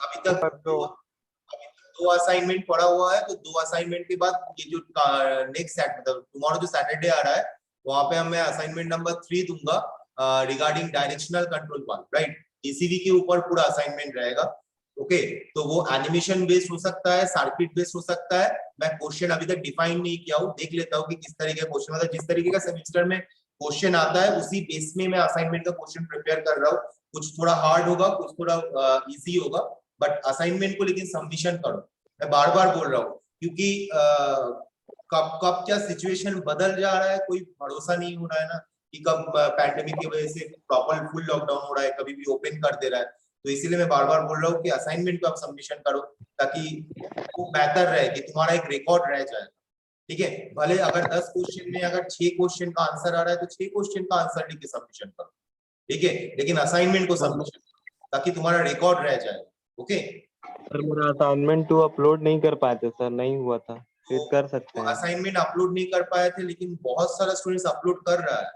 अभी तक तो 2 असाइनमेंट पड़ा हुआ है, तो 2 असाइनमेंट के बाद ये जो नेक्स्ट मतलब टुमारो जो सैटरडे आ रहा है वहां पे मैं असाइनमेंट नंबर 3 दूंगा regarding directional control valve, right. DCV के ऊपर पूरा असाइनमेंट रहेगा। ओके, तो वो एनिमेशन बेस्ड हो सकता है, सर्किट बेस्ड हो सकता है। मैं क्वेश्चन अभी तक डिफाइन नहीं किया हूँ, देख लेता हूँ कि किस तरीके का क्वेश्चन, मतलब जिस तरीके का सेमेस्टर में क्वेश्चन आता है उसी बेस में मैं असाइनमेंट का क्वेश्चन प्रिपेयर कर रहा हूँ। कुछ थोड़ा हार्ड होगा, कुछ थोड़ा इजी होगा, बट असाइनमेंट को लेकिन सबमिशन करो। मैं बार बार बोल रहा हूँ क्योंकि कब कब क्या सिचुएशन बदल जा रहा है, कोई भरोसा नहीं हो रहा है ना, कि कब पैंडेमिक की वजह से प्रॉपर फुल लॉकडाउन हो रहा है, कभी भी ओपन कर दे रहा है। तो इसीलिए मैं बार बार बोल रहा हूँ कि असाइनमेंट को आप सबमिशन करो, ताकि वो बेहतर रहे, कि तुम्हारा एक रिकॉर्ड रह जाए। ठीक है, भले अगर 10 क्वेश्चन में अगर 6 क्वेश्चन का आंसर आ रहा है तो 6 क्वेश्चन का आंसर लिख के सबमिशन करो, ठीक है, लेकिन असाइनमेंट को सबमिशन करो ताकि तुम्हारा रिकॉर्ड रह जाए। ओके सर, मेरा असाइनमेंट 2 अपलोड नहीं कर पाए थे सर, नहीं हुआ था, फिर कर सकते तो हैं। असाइनमेंट अपलोड नहीं कर पाए थे, लेकिन बहुत सारा स्टूडेंट्स अपलोड कर रहा है,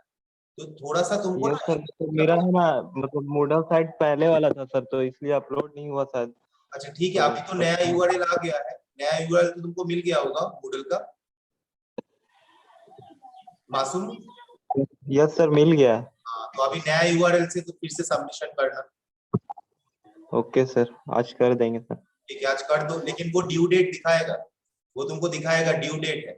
तो थोड़ा सा तुमको यस सर, तो मेरा है ना, मतलब मोडल साइट पहले वाला था सर, तो इसलिए अपलोड नहीं हुआ शायद। अच्छा ठीक है, तो अभी तो नया यूआरएल आ गया है, नया यूआरएल तो तुमको मिल गया होगा मूडल का, मासूम। यस सर, मिल गया। हाँ, तो अभी नया यूआरएल से तो फिर से सबमिशन करना। ओके सर, आज कर देंगे सर। ठीक है, आज कर दो, लेकिन वो ड्यू डेट दिखाएगा, वो तुमको दिखाएगा ड्यू डेट है,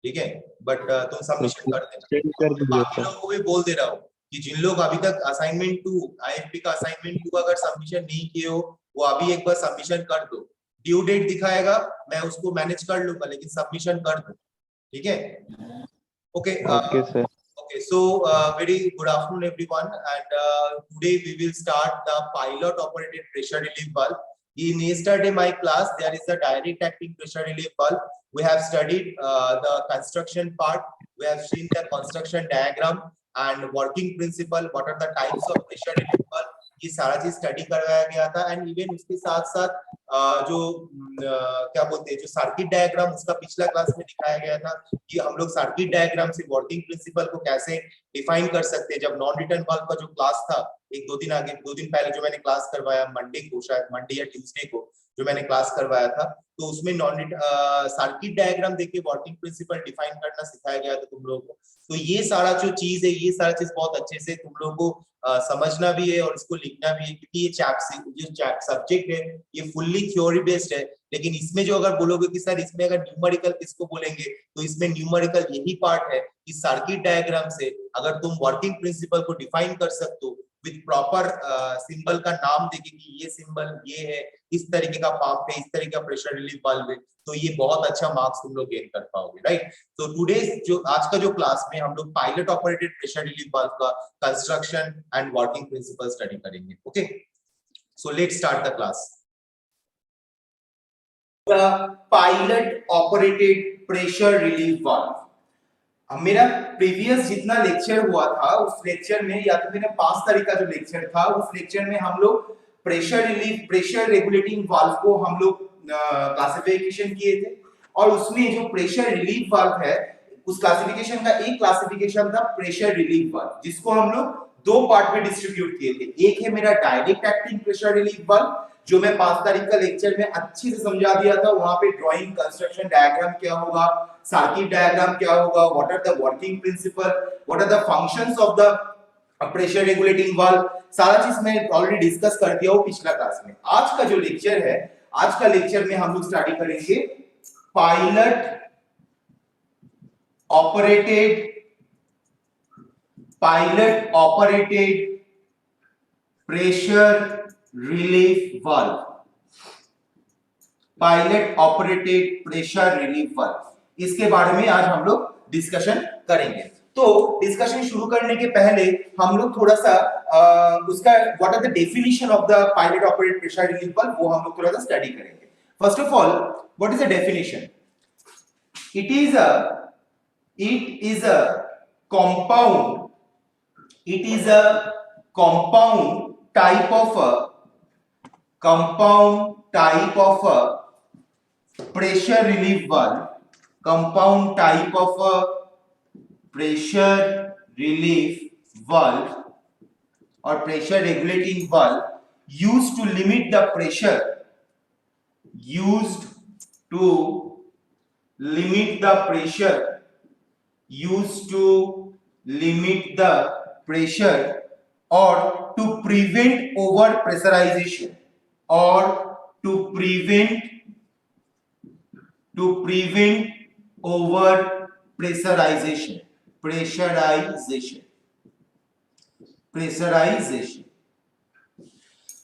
ठीक है, बट तुम सबमिशन कर देना। सेंड कर दीजिए बाकी सर। लोगों को भी बोल दे रहा हूँ कि जिन लोग अभी तक असाइनमेंट 2 आईएफपी का असाइनमेंट 2 अगर सबमिशन नहीं किए हो, वो अभी एक बार सबमिशन कर दो। ड्यू डेट दिखाएगा, मैं उसको मैनेज कर लूंगा, लेकिन सबमिशन कर दो, ठीक है। Okay okay sir. Okay, so very good afternoon, everyone, and today we will start the pilot operated pressure relief valve. In yesterday my class, there is a direct acting pressure relief valve. We have studied the construction part. We have seen the construction diagram and working principle. What are the types of pressure relief valve? ये सारा चीज study करवाया गया था, and even उसके साथ साथ जो क्या बोलते हैं, जो सर्किट डायग्राम उसका पिछला क्लास में दिखाया गया था कि हम लोग सर्किट डायग्राम से वर्किंग प्रिंसिपल को कैसे डिफाइन कर सकते हैं। जब नॉन रिटर्न वाल्व का जो क्लास था, एक 2 दिन पहले जो मैंने क्लास करवाया, मंडे को, शायद मंडे या ट्यूसडे को जो मैंने क्लास करवाया था, तो उसमें नॉन सर्किट डायग्राम देके वर्किंग प्रिंसिपल डिफाइन करना सिखाया गया था तुम लोगों को। तो ये सारा जो चीज है, ये सारा चीज बहुत अच्छे से तुम लोगों को समझना भी है और इसको लिखना भी है, क्योंकि ये जो सब्जेक्ट है ये फुल्ली थ्योरी बेस्ड है। लेकिन इसमें जो अगर बोलोगे कि सर इसमें अगर न्यूमेरिकल किसको बोलेंगे, तो इसमें न्यूमेरिकल यही पार्ट है कि सर्किट डायग्राम से अगर तुम वर्किंग प्रिंसिपल को डिफाइन कर सकते हो विद प्रॉपर सिंबल का नाम देके कि ये सिंबल ये है, इस तरीके का पंप है, इस तरीके का प्रेशर रिलीफ वाल्व है, तो ये बहुत अच्छा मार्क्स तुम लोग गेन कर पाओगे, राइट। तो टुडे जो आज का जो क्लास में हम लोग pilot operated pressure relief valve का construction and working principle study करेंगे। Okay, so let's start the class. The pilot operated pressure relief valve. मेरा प्रीवियस जितना लेक्चर हुआ था उस लेक्चर में, या तो मेरा 5 तारीख का जो लेक्चर था उस लेक्चर में हम लोग pressure relief pressure regulating valve को हम लोग क्लासिफिकेशन किए थे, और उसमें जो प्रेशर रिलीफ वाल्व है उस क्लासिफिकेशन का एक क्लासिफिकेशन था प्रेशर रिलीफ वाल्व, जिसको हम लोग 2 पार्ट में डिस्ट्रीब्यूट किए थे। एक है मेरा direct acting pressure relief valve, जो मैं 5 तारीख का लेक्चर में अच्छे से समझा दिया था। वहां पे ड्राइंग, कंस्ट्रक्शन डायग्राम क्या होगा, सर्किट डायग्राम क्या होगा, what are the working principle, what are the functions of the pressure regulating valve, सारा चीज मैं ऑलरेडी डिस्कस कर दिया हूं पिछला क्लास में। आज का जो लेक्चर है, आज का लेक्चर में हम लोग स्टडी करेंगे pilot operated pressure relief valve, pilot operated pressure relief valve, इसके बारे में आज हम लोग डिस्कशन करेंगे। तो डिस्कशन शुरू करने के पहले हम लोग थोड़ा सा उसका what are the definition of the pilot operated pressure relief valve, वो हम लोग थोड़ा सा स्टडी करेंगे। First of all, what is the definition? It is a compound type of pressure relief valve, compound type of pressure relief valve or pressure regulating valve used to limit the pressure used to limit the pressure, used to limit the pressure or to prevent over pressurization, or to prevent over pressurization, pressurization.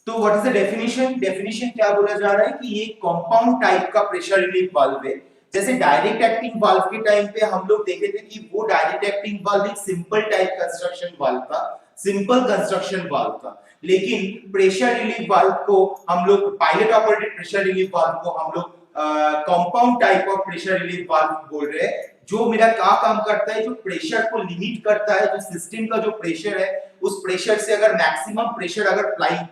तो what is the definition? Definition क्या बोला जा रहा है कि ये compound type का pressure relief valve है। जैसे डायरेक्ट एक्टिंग वाल्व के टाइम पे हम लोग देखे थे कि वो डायरेक्ट एक्टिंग वाल्व एक सिंपल टाइप कंस्ट्रक्शन वाल्व था, सिंपल कंस्ट्रक्शन वाल्व था। लेकिन प्रेशर रिलीफ वाल्व को हम लोग, pilot operated pressure relief valve को हम लोग compound type of pressure relief valve बोल रहे हैं। जो मेरा क्या काम करता है, जो प्रेशर को लिमिट करता है, जो सिस्टम का जो प्रेशर है उस प्रेशर से अगर मैक्सिमम प्रेशर, अगर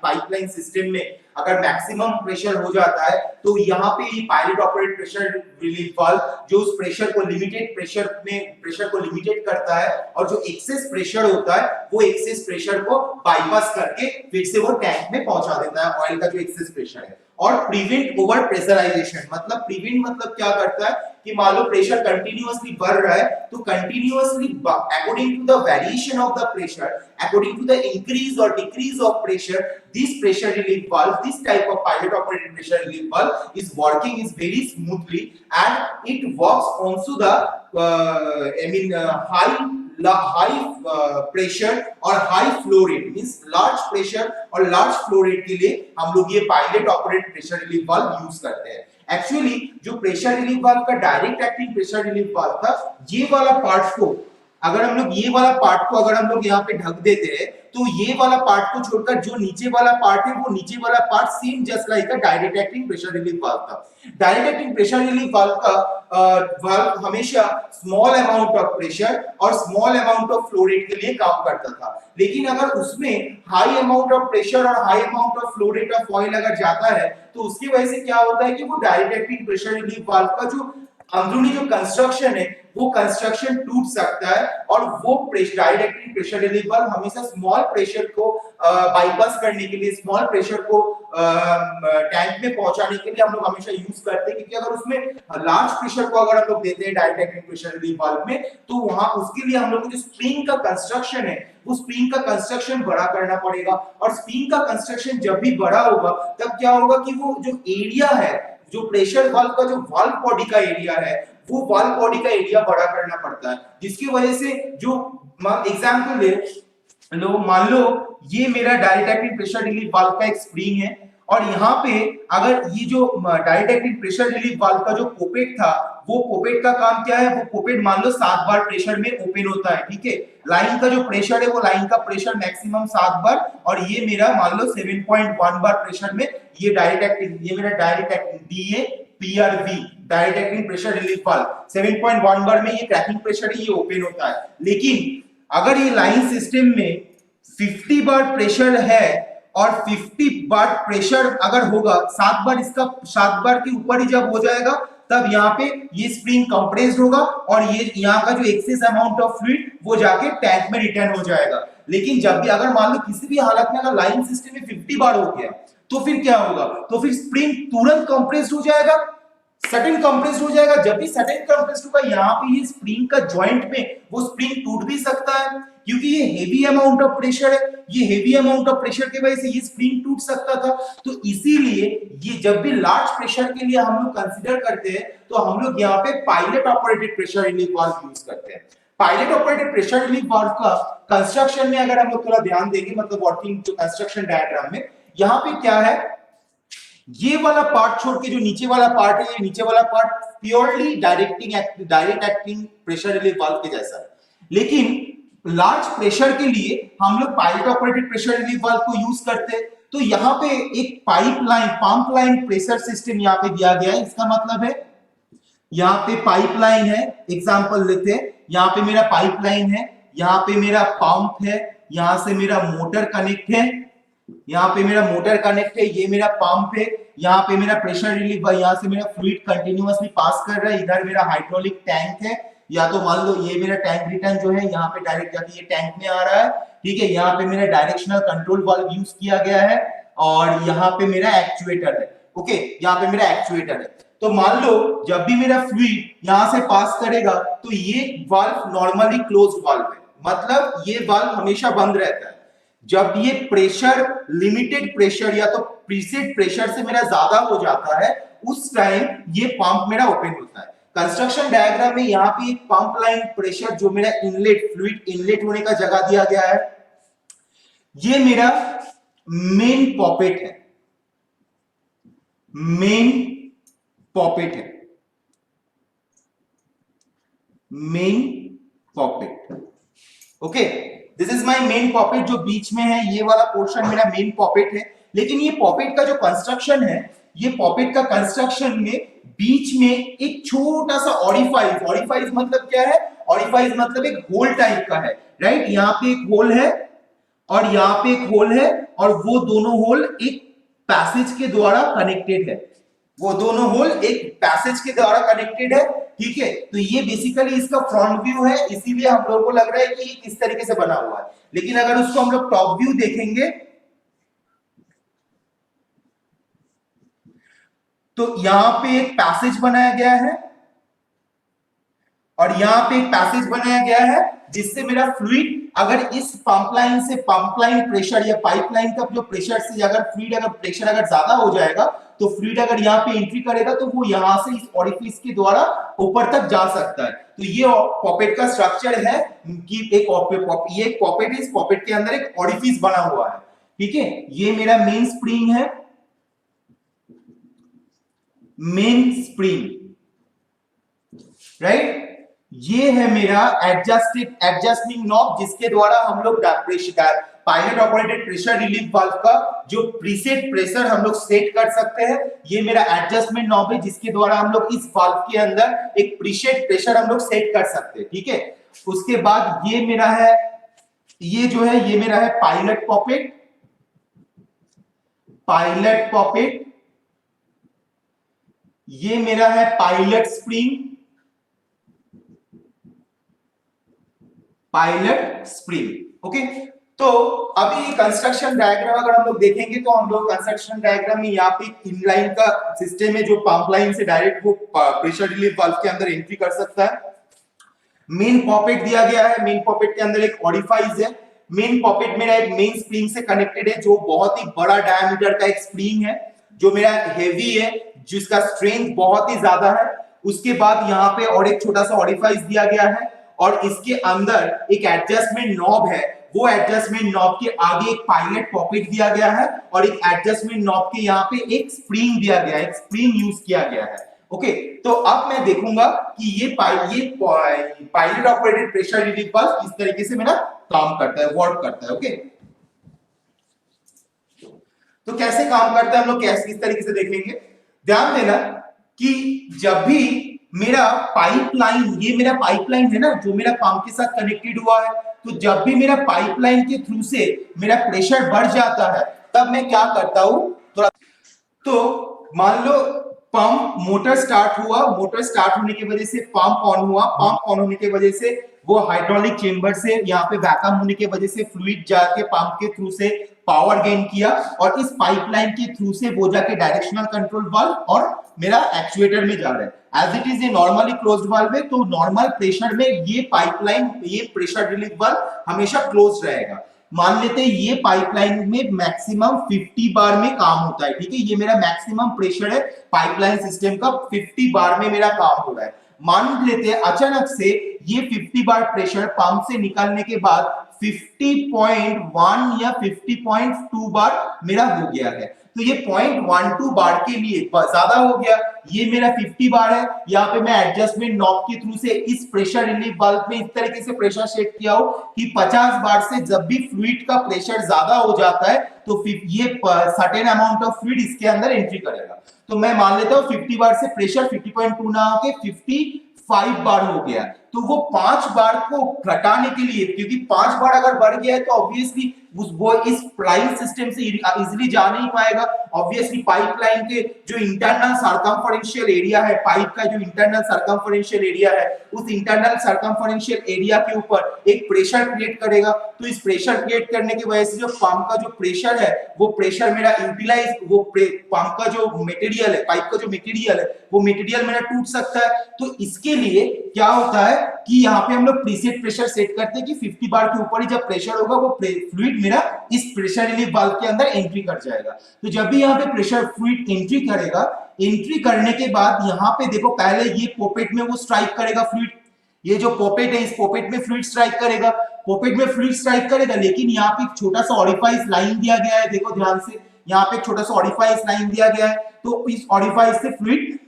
पाइपलाइन सिस्टम में अगर मैक्सिमम प्रेशर हो जाता है तो यहाँ पे ये pilot operated pressure relief valve जो उस प्रेशर को लिमिटेड प्रेशर में प्रेशर को लिमिटेड करता है और जो एक्सेस प्रेशर होता है वो एक्सेस प्रेशर को बाईपास करके फिर से वो टैंक में पहुंचा देता है, ऑयल का जो एक्सेस प्रेशर है। और प्रिवेंट ओवर प्रेशराइजेशन, मतलब प्रिवेंट मतलब क्या करता है कि मान लो प्रेशर कंटिन्यूअसली बढ़ रहा है तो continuously according to the variation of the pressure, according to the increase or decrease of pressure, this pressure relief valve, this type of pilot operated pressure relief valve is working is very smoothly and it works also the high pressure or high flow rate, means large pressure और large flow rate के लिए हम लोग ये pilot operated pressure relief valve use करते हैं। Actually जो pressure relief valve का direct acting pressure relief valve था, ये वाला पार्ट को अगर हम लोग ये वाला पार्ट को अगर हम लोग यहाँ पे ढक देते हैं तो ये वाला पार्ट को छोड़कर जो नीचे वाला पार्ट है वो नीचे वाला part same just like a direct acting pressure relief valve था। Direct acting pressure relief valve का वाल्व हमेशा स्मॉल अमाउंट ऑफ प्रेशर और small amount of flow rate के लिए काम करता था। लेकिन अगर उसमें हाई अमाउंट ऑफ प्रेशर और high amount of flow rate of oil अगर जाता है तो उसकी वजह से क्या होता है कि वो direct acting pressure relief valve का जो अंदरूनी जो कंस्ट्रक्शन है वो कंस्ट्रक्शन टूट सकता है और वो direct acting pressure relief valve हमेशा स्मॉल प्रेशर को बाईपास करने के लिए, स्मॉल प्रेशर को टैंक में पहुंचाने के लिए हम लोग हमेशा यूज करते हैं। क्योंकि अगर उसमें लार्ज प्रेशर को अगर हम लोग देते हैं direct acting pressure relief valve में तो वहां उसके लिए हम लोग जो स्प्रिंग का कंस्ट्रक्शन है वो स्प्रिंग का कंस्ट्रक्शन बड़ा करना पड़ेगा और स्प्रिंग का कंस्ट्रक्शन जब भी बड़ा होगा तब क्या होगा कि वो जो एरिया है, जो प्रेशर वाल्व का जो वाल्व बॉडी का एरिया है वो वाल्व बॉडी का एरिया बड़ा करना पड़ता है, जिसकी वजह से जो एग्जांपल ले लो, मान लो ये मेरा direct acting pressure relief valve का एक स्प्रिंग है और यहाँ पे अगर ये जो direct acting pressure relief valve का जो पोपेट था वो पोपेट का काम क्या है, वो पोपेट मान लो 7 बार प्रेशर में ओपन होता है, ठीक है। लाइन का जो प्रेशर है वो लाइन का प्रेशर मैक्सिमम 7 बार और ये मेरा मान लो 7.1 बार प्रेशर में ये डायरेक्ट एक्टिंग, ये मेरा direct acting DAPRV direct acting pressure relief valve 7.1 बार में ये क्रैकिंग प्रेशर है ये ओपन होता है। लेकिन अगर ये लाइन सिस्टम में 50 बार प्रेशर है और 50 बार प्रेशर अगर होगा 7 बार, इसका 7 बार के ऊपर ही जब हो जाएगा तब यहाँ पे ये स्प्रिंग कंप्रेस्ड होगा और ये यहाँ का जो एक्सेस अमाउंट ऑफ फ्लूइड वो जाके टैंक में रिटर्न हो जाएगा। लेकिन जब भी अगर मान लो किसी भी हालत में अगर लाइन सिस्टम में 50 बार हो गया तो फिर क्या होगा, तो फिर स्प्रिंग तुरंत कंप्रेस्ड हो जाएगा, सडन कंप्रेस्ड हो जाएगा। जब भी सडन कंप्रेस्ड होगा यहाँ पे ये स्प्रिंग का जॉइंट में वो स्प्रिंग टूट भी सकता है क्योंकि ये हेवी अमाउंट ऑफ प्रेशर है, ये हेवी अमाउंट ऑफ प्रेशर की वजह से ये स्प्रिंग टूट सकता था। तो इसीलिए ये जब भी लार्ज प्रेशर के लिए हम लोग कंसीडर करते हैं तो हम लोग यहाँ पे pilot operated pressure relief valve use करते हैं। Pilot operated pressure relief valve का कंस्ट्रक्शन में अगर हम लोग थोड़ा ध्यान देंगे, मतलब वर्किंग जो कंस्ट्रक्शन डायग्राम में यहाँ पे क्या है, ये वाला पार्ट छोड़ के जो नीचे वाला पार्ट है, ये नीचे वाला part purely direct acting pressure relief valve के जैसा है। लेकिन लार्ज प्रेशर के लिए हम लोग pilot operated pressure relief valve को यूज करते हैं। तो यहाँ पे एक pipeline, pump line pressure system यहाँ पे दिया गया है। इसका मतलब है यहाँ पे पाइपलाइन है, एग्जांपल लेते हैं, यहाँ पे मेरा पाइपलाइन है, यहाँ पे मेरा पंप है, यहाँ से मेरा मोटर कनेक्ट है, यहाँ पे मेरा मोटर कनेक्ट है, ये मेरा पंप है, यहाँ पे मेरा प्रेशर रिलीफ, यहाँ से मेरा फ्लूइड कंटिन्यूअसली पास कर रहा है, इधर मेरा हाइड्रोलिक टैंक है, या तो मान लो ये मेरा टैंक रिटर्न जो है यहाँ पे डायरेक्ट जाके ये टैंक में आ रहा है, ठीक है। यहाँ पे मेरा डायरेक्शनल कंट्रोल वाल्व यूज किया गया है और यहाँ पे मेरा एक्चुएटर है। ओके, यहाँ पे मेरा एक्चुएटर है। तो मान लो जब भी मेरा फ्लूइड यहां से पास करेगा तो ये वाल्व नॉर्मली क्लोज वाल्व है, मतलब ये वाल्व हमेशा बंद रहता है। जब ये प्रेशर लिमिटेड प्रेशर या तो प्रीसेट प्रेशर से मेरा ज्यादा हो जाता है उस टाइम ये पंप मेरा ओपन होता है। कंस्ट्रक्शन डायग्राम में यहाँ पे एक पंप लाइन प्रेशर जो मेरा इनलेट फ्लूइड इनलेट होने का जगह दिया गया है, ये मेरा मेन पॉपेट है, मेन पॉपेट है, main poppet. Okay, this is my main poppet जो बीच में है, ये वाला पोर्शन मेरा मेन पॉपेट है। लेकिन ये पॉपेट का जो कंस्ट्रक्शन है, ये पॉपेट का कंस्ट्रक्शन में बीच में एक छोटा सा ऑरिफाइस, ऑरिफाइस मतलब क्या है, ऑरिफाइस मतलब एक होल टाइप का है, राइट। यहाँ पे एक होल है और यहाँ पे एक होल है और वो दोनों होल एक पैसेज के द्वारा कनेक्टेड है, वो दोनों होल एक पैसेज के द्वारा कनेक्टेड है, ठीक है। तो ये बेसिकली इसका फ्रंट व्यू है, इसीलिए हम लोगों को लग रहा है कि ये किस तरीके से बना हुआ है। लेकिन अगर उसको हम लोग टॉप व्यू देखेंगे तो यहां पे एक पैसेज बनाया गया है और यहां पे एक पैसेज बनाया गया है जिससे मेरा फ्लूइड अगर इस पंप लाइन से पंप लाइन प्रेशर या पाइपलाइन का जो प्रेशर से अगर फ्लूइड अगर प्रेशर अगर ज्यादा हो जाएगा तो फ्लूइड अगर यहाँ पे एंट्री करेगा तो वो यहां से इस ऑरिफिस के द्वारा ऊपर तक जा सकता है। तो ये पॉपेट का स्ट्रक्चर है कि एक ये पॉपेट है, इस पॉपेट के अंदर एक ऑरिफिस बना हुआ है, ठीक है। ये मेरा मेन स्प्रिंग है, मेन स्प्रिंग, राइट। ये है मेरा एडजस्टिंग नॉब जिसके द्वारा हम लोग pilot operated pressure relief valve का जो प्रीसेट प्रेशर हम लोग सेट कर सकते हैं। ये मेरा एडजस्टमेंट नॉब है जिसके द्वारा हम लोग इस वाल्व के अंदर एक प्रीसेट प्रेशर हम लोग सेट कर सकते हैं, ठीक है। उसके बाद ये मेरा है, ये जो है ये मेरा है पायलट पॉपेट, पायलट पॉपेट। ये मेरा है pilot spring, pilot spring, okay. तो अभी कंस्ट्रक्शन डायग्राम अगर हम लोग देखेंगे तो हम लोग कंस्ट्रक्शन डायग्राम में यहाँ पे इनलाइन का सिस्टम है जो पंप लाइन से डायरेक्ट वो प्रेशर रिलीफ वाल्व के अंदर एंट्री कर सकता है। मेन पॉपेट दिया गया है, मेन पॉपेट के अंदर एक ऑरिफाइस है। मेन पॉपेट मेरा एक मेन स्प्रिंग से कनेक्टेड है जो बहुत ही बड़ा डायमीटर का एक स्प्रिंग है जो मेरा हेवी है, जिसका स्ट्रेंथ बहुत ही ज्यादा है। उसके बाद यहाँ पे और एक छोटा सा ऑरिफाइस दिया गया है और इसके अंदर एक एडजस्टमेंट नॉब है, वो एडजस्टमेंट नॉब के आगे एक पायलट पॉकेट दिया गया है और एक एडजस्टमेंट नॉब के यहाँ पे एक स्प्रिंग दिया गया है, एक स्प्रिंग यूज किया गया है, ओके। तो अब मैं देखूंगा कि ये pilot operated pressure relief valve किस तरीके से मेरा काम करता है, वर्क करता है, ओके। तो कैसे काम करता है हम लोग कैसे किस तरीके से देख लेंगे। ध्यान देना कि जब भी मेरा पाइपलाइन, ये मेरा पाइपलाइन है ना जो मेरा पंप के साथ कनेक्टेड हुआ है, तो जब भी मेरा पाइपलाइन के थ्रू से मेरा प्रेशर बढ़ जाता है तब मैं क्या करता हूं थोड़ा। तो मान लो पंप मोटर स्टार्ट हुआ, मोटर स्टार्ट होने की वजह से पंप ऑन हुआ, पंप ऑन होने की वजह से वो हाइड्रोलिक चेंबर से यहाँ पे वैक्यूम होने की वजह से फ्लूइड जाके पंप के थ्रू से पावर गेन किया और इस पाइपलाइन के थ्रू से वो जाके डायरेक्शनल कंट्रोल वाल्व और मेरा एक्चुएटर में जा रहा है। As it is a normally closed valve है तो नॉर्मल प्रेशर में ये पाइपलाइन, ये प्रेशर रिलीफ वाल्व हमेशा क्लोज रहेगा। मान लेते हैं ये पाइपलाइन में मैक्सिमम 50 बार में काम होता है, ठीक है। ये मेरा मैक्सिमम प्रेशर है पाइपलाइन सिस्टम का, 50 बार में मेरा काम हो रहा है। मान लेते हैं अचानक से ये 50 बार प्रेशर पंप से निकालने के बाद 50.1 या 50.2 बार मेरा हो गया है। तो ये 0.12 बार के लिए ज्यादा हो गया, ये मेरा 50 बार है। यहाँ पे मैं एडजस्टमेंट नॉब के थ्रू से इस प्रेशर रिलीफ वाल्व में इस तरीके से प्रेशर सेट किया हो कि 50 बार से जब भी फ्लूइड का प्रेशर ज्यादा हो जाता है तो ये सर्टेन अमाउंट ऑफ फ्लूइड इसके अंदर एंट्री करेगा। तो मैं मान लेता हूँ 50 बार से प्रेशर 50.2 ना होके 55 बार हो गया। तो वो 5 बार को घटाने के लिए, क्योंकि 5 बार अगर बढ़ गया है तो ऑब्वियसली वो इस लाइन सिस्टम से इजीली जा नहीं पाएगा। ऑब्वियसली पाइपलाइन के जो इंटरनल सर्कमफरेंशियल एरिया है, पाइप का जो इंटरनल सर्कमफरेंशियल एरिया है, उस इंटरनल सर्कमफरेंशियल एरिया के ऊपर एक प्रेशर क्रिएट करेगा। तो इस प्रेशर क्रिएट करने की वजह से जो पंप का जो प्रेशर है, वो प्रेशर मेरा यूटिलाइज, वो पंप का जो मटेरियल है, पाइप का जो मटेरियल है, वो मटेरियल मेरा टूट सकता है। तो इसके लिए क्या होता है कि यहाँ पे हम लोग प्रीसेट प्रेशर सेट करते हैं कि 50 बार के ऊपर ही जब प्रेशर होगा वो फ्लूइड मेरा इस प्रेशर रिलीफ वाल्व के अंदर एंट्री कर जाएगा। तो जब भी यहाँ पे प्रेशर फ्लूइड एंट्री करेगा, एंट्री करने के बाद यहाँ पे देखो पहले ये पॉकेट में वो स्ट्राइक करेगा फ्लूइड, ये जो पॉकेट है इस पॉकेट में फ्लूइड स्ट्राइक करेगा, पॉकेट में फ्लूइड स्ट्राइक करेगा, लेकिन यहाँ पे एक छोटा सा ऑरिफाइस लाइन दिया गया है, देखो ध्यान से, यहाँ पे एक छोटा सा ऑरिफाइस लाइन दिया गया है। तो इस ऑरिफाइस से फ्लूइड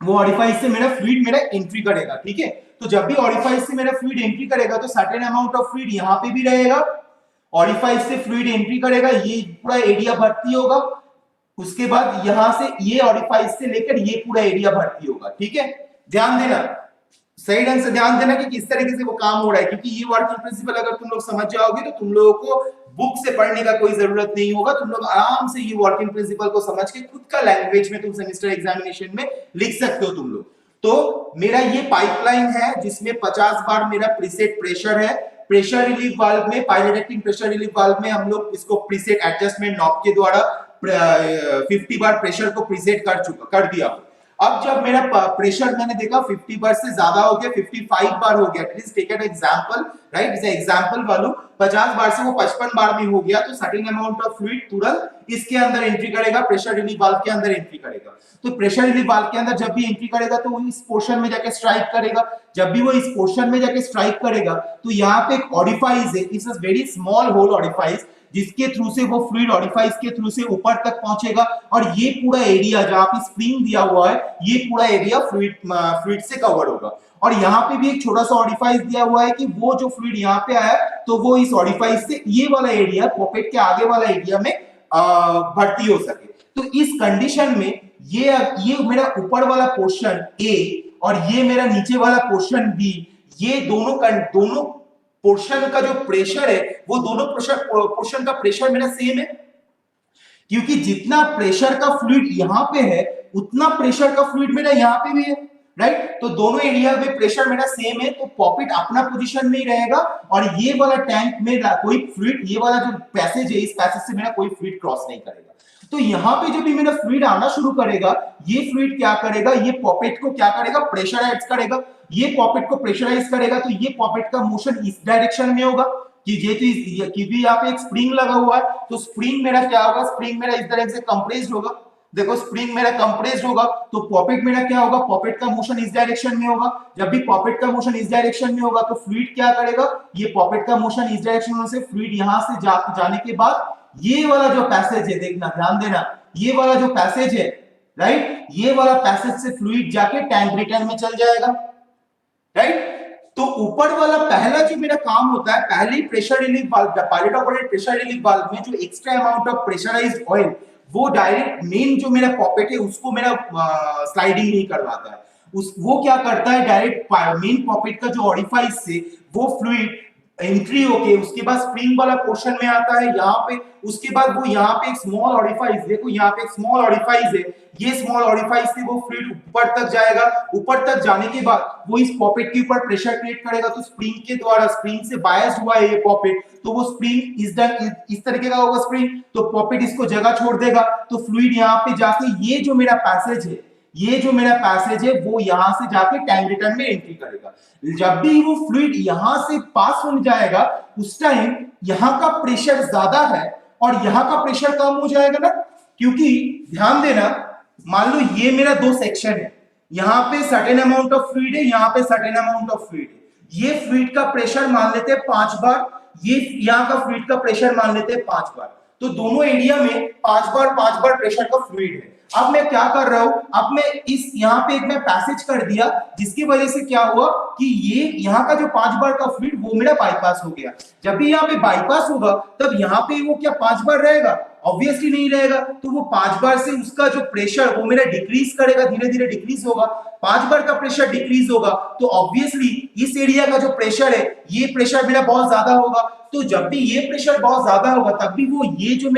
वो ऑरिफाइस से मेरा फ्लूइड मेरा एंट्री करेगा, ठीक है। तो जब भी ऑरिफाइस से मेरा फ्लूइड एंट्री करेगा तो सर्टेन अमाउंट ऑफ फ्लूइड यहाँ पे भी रहेगा, ऑरिफाइस से फ्लूइड एंट्री करेगा, ये पूरा एरिया भर्ती होगा, उसके बाद यहां से ये ऑरिफाइस से लेकर ये पूरा एरिया भर्ती होगा, ठीक है। ध्यान देना, सही ढंग से ध्यान देना कि किस तरीके से वो काम हो रहा है, क्योंकि ये वर्किंग प्रिंसिपल अगर तुम लोग समझ जाओगे तो तुम लोगों को बुक से पढ़ने का कोई जरूरत नहीं होगा, तुम लोग आराम से ये वर्किंग प्रिंसिपल को समझ के खुद का लैंग्वेज में तुम सेमेस्टर एग्जामिनेशन में लिख सकते हो तुम लोग। तो मेरा ये पाइपलाइन है जिसमें 50 बार मेरा प्रीसेट प्रेशर है। प्रेशर रिलीफ वाल्व में, pilot acting pressure relief valve में हम लोग इसको प्रीसेट एडजस्टमेंट नॉब के द्वारा 50 बार प्रेशर को प्रीसेट कर दिया। अब जब मेरा प्रेशर मैंने देखा 50 बार से ज्यादा हो गया, 55 बार हो गया, please take an example, right, इसे एग्जांपल वालों 50 बार से वो 55 बार में हो गया, तो सर्टेन अमाउंट ऑफ फ्लूइड तुरंत इसके अंदर एंट्री करेगा, प्रेशर रिलीफ वाल्व के अंदर एंट्री करेगा। तो प्रेशर रिलीफ वाल्व के अंदर जब भी एंट्री करेगा तो वो इस पोर्शन में जाके स्ट्राइक करेगा, जब भी वो इस पोर्शन में जाके स्ट्राइक करेगा तो यहाँ पे एक ऑरिफाइस है, it's a very small hole orifice, जिसके थ्रू से वो फ्लूइड ऑरिफाइस के थ्रू से ऊपर तक पहुंचेगा, और ये पूरा एरिया जहां पे स्प्रिंग दिया हुआ है, ये पूरा एरिया फ्लूइड से कवर होगा। और यहाँ पे भी एक छोटा सा ऑरिफाइस दिया हुआ है कि वो जो फ्लूइड यहाँ पे आया तो वो इस ऑरिफाइस से ये वाला एरिया, पॉकेट के आगे वाला एरिया में भर्ती हो सके। तो इस कंडीशन में ये मेरा ऊपर वाला पोर्शन ए और ये मेरा नीचे वाला पोर्शन बी, ये दोनों पोर्शन का जो प्रेशर है वो दोनों पोर्शन का प्रेशर मेरा सेम है, क्योंकि जितना प्रेशर का फ्लूइड यहाँ पे है उतना प्रेशर का फ्लूइड मेरा यहाँ पे भी है, राइट। तो दोनों एरिया में प्रेशर मेरा सेम है, तो पॉकेट अपना पोजीशन में ही रहेगा और ये वाला टैंक में कोई फ्लूइड, ये वाला जो पैसेज है इस पैसेज से मेरा कोई फ्लूइड क्रॉस नहीं करेगा। तो यहाँ पे जब भी मेरा फ्लूइड आना शुरू करेगा, ये फ्लूइड क्या करेगा, ये पॉकेट को क्या करेगा, प्रेशराइज करेगा, ये पॉकेट को प्रेशराइज करेगा, तो ये पॉकेट का मोशन इस डायरेक्शन में होगा कि क्योंकि यहाँ पे एक स्प्रिंग लगा हुआ है, तो स्प्रिंग मेरा क्या होगा, स्प्रिंग मेरा इस तरह से कंप्रेस्ड होगा, देखो स्प्रिंग मेरा कंप्रेस्ड होगा, तो पॉकेट मेरा क्या होगा, पॉकेट का मोशन इस डायरेक्शन में होगा। जब भी पॉकेट का मोशन इस डायरेक्शन में होगा तो फ्लूइड क्या करेगा, ये पॉकेट का मोशन इस डायरेक्शन में से फ्लूइड यहां से जाने के बाद ये वाला जो पैसेज है, देखना ध्यान देना, ये वाला जो पैसेज है, राइट, ये वाला पैसेज से फ्लूइड जाके टैंक रिटर्न में चल जाएगा, राइट। तो ऊपर वाला पहला जो मेरा काम होता है, पहले pressure relief valve, pilot operated pressure relief valve में जो extra amount of pressurized oil वो डायरेक्ट मेन जो मेरा पॉकेट है उसको मेरा स्लाइडिंग नहीं करवाता है, वो क्या करता है, डायरेक्ट मेन पॉकेट का जो ऑरिफाइस से वो फ्लूइड एंट्री होके उसके बाद स्प्रिंग वाला पोर्शन में आता है यहाँ पे, उसके बाद वो यहाँ पे एक स्मॉल ऑरिफाइस, देखो यहाँ पे एक स्मॉल ऑरिफाइस है, ये स्मॉल ऑरिफाइस से वो फ्लूइड ऊपर तक जाएगा, ऊपर तक जाने के बाद वो इस पॉकेट के ऊपर प्रेशर क्रिएट करेगा, तो स्प्रिंग के द्वारा, स्प्रिंग से बायस्ड हुआ है ये पॉकेट, तो वो स्प्रिंग इस तरीके का होगा स्प्रिंग, तो पॉकेट इसको जगह छोड़ देगा, तो फ्लूइड यहाँ पे जाके ये जो मेरा पैसेज है, ये जो मेरा पैसेज है वो यहां से जाके टैंक रिटर्न में एंट्री करेगा। जब भी वो फ्लूइड यहां से पास हो जाएगा उस टाइम यहां का प्रेशर ज्यादा है और यहां का प्रेशर कम हो जाएगा ना, क्योंकि ध्यान देना, मान लो ये मेरा दो सेक्शन है, यहाँ पे सर्टेन अमाउंट ऑफ फ्लूइड है, यहाँ पे सर्टेन अमाउंट ऑफ फ्लूइड है, ये फ्लूइड का प्रेशर मान लेते हैं 5 बार, ये यहाँ का फ्लूइड का प्रेशर मान लेते हैं 5 बार, तो दोनों एरिया में 5 बार प्रेशर का फ्लूइड है। अब मैं क्या कर रहा हूं, अब मैं इस यहाँ पे एक मैं पैसेज कर दिया, जिसकी वजह से क्या हुआ कि ये यहाँ का जो 5 बार का फ्लूइड वो मेरा बाईपास हो गया। जब भी यहाँ पे बाईपास होगा तब यहाँ पे वो क्या 5 बार रहेगा, ऑब्वियसली नहीं रहेगा, तो वो 5 बार से उसका जो प्रेशर वो मेरा डिक्रीज करेगा, धीरे धीरे डिक्रीज होगा। 5 बार का प्रेशर डिक्रीज होगा तो ऑब्वियसली इस एरिया का जो प्रेशर है ये प्रेशर मेरा बहुत ज्यादा होगा। तो जब भी ये प्रेशर बहुत ज्यादा होगा तब भी वो ये जो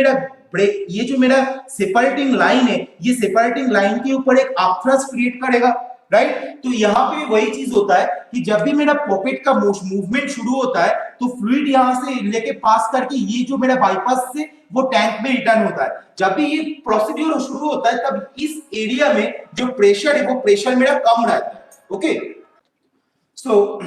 मेरा सेपरेटिंग लाइन है, ये सेपरेटिंग लाइन के ऊपर एक अपथ्रस्ट क्रिएट करेगा, राइट। तो यहाँ पे वही चीज होता है कि जब भी मेरा पॉकेट का मूवमेंट शुरू होता है तो फ्लूइड यहाँ से लेके पास करके ये जो मेरा बाईपास से वो टैंक में रिटर्न होता है। जब भी ये प्रोसीड्यूर शुरू होता है तब इस एरिया में जो प्रेशर है वो प्रेशर मेरा कम रहता है। ओके, सो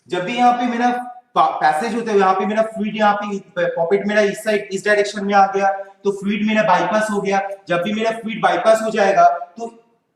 जब भी यहाँ पे मेरा पैसेज होता है, यहाँ पे मेरा फ्लूइड, यहाँ पे पॉकेट मेरा इस साइड इस डायरेक्शन में आ गया तो फ्लूइड मेरा बाईपास हो गया। जब भी मेरा फ्लूइड बाईपास हो जाएगा तो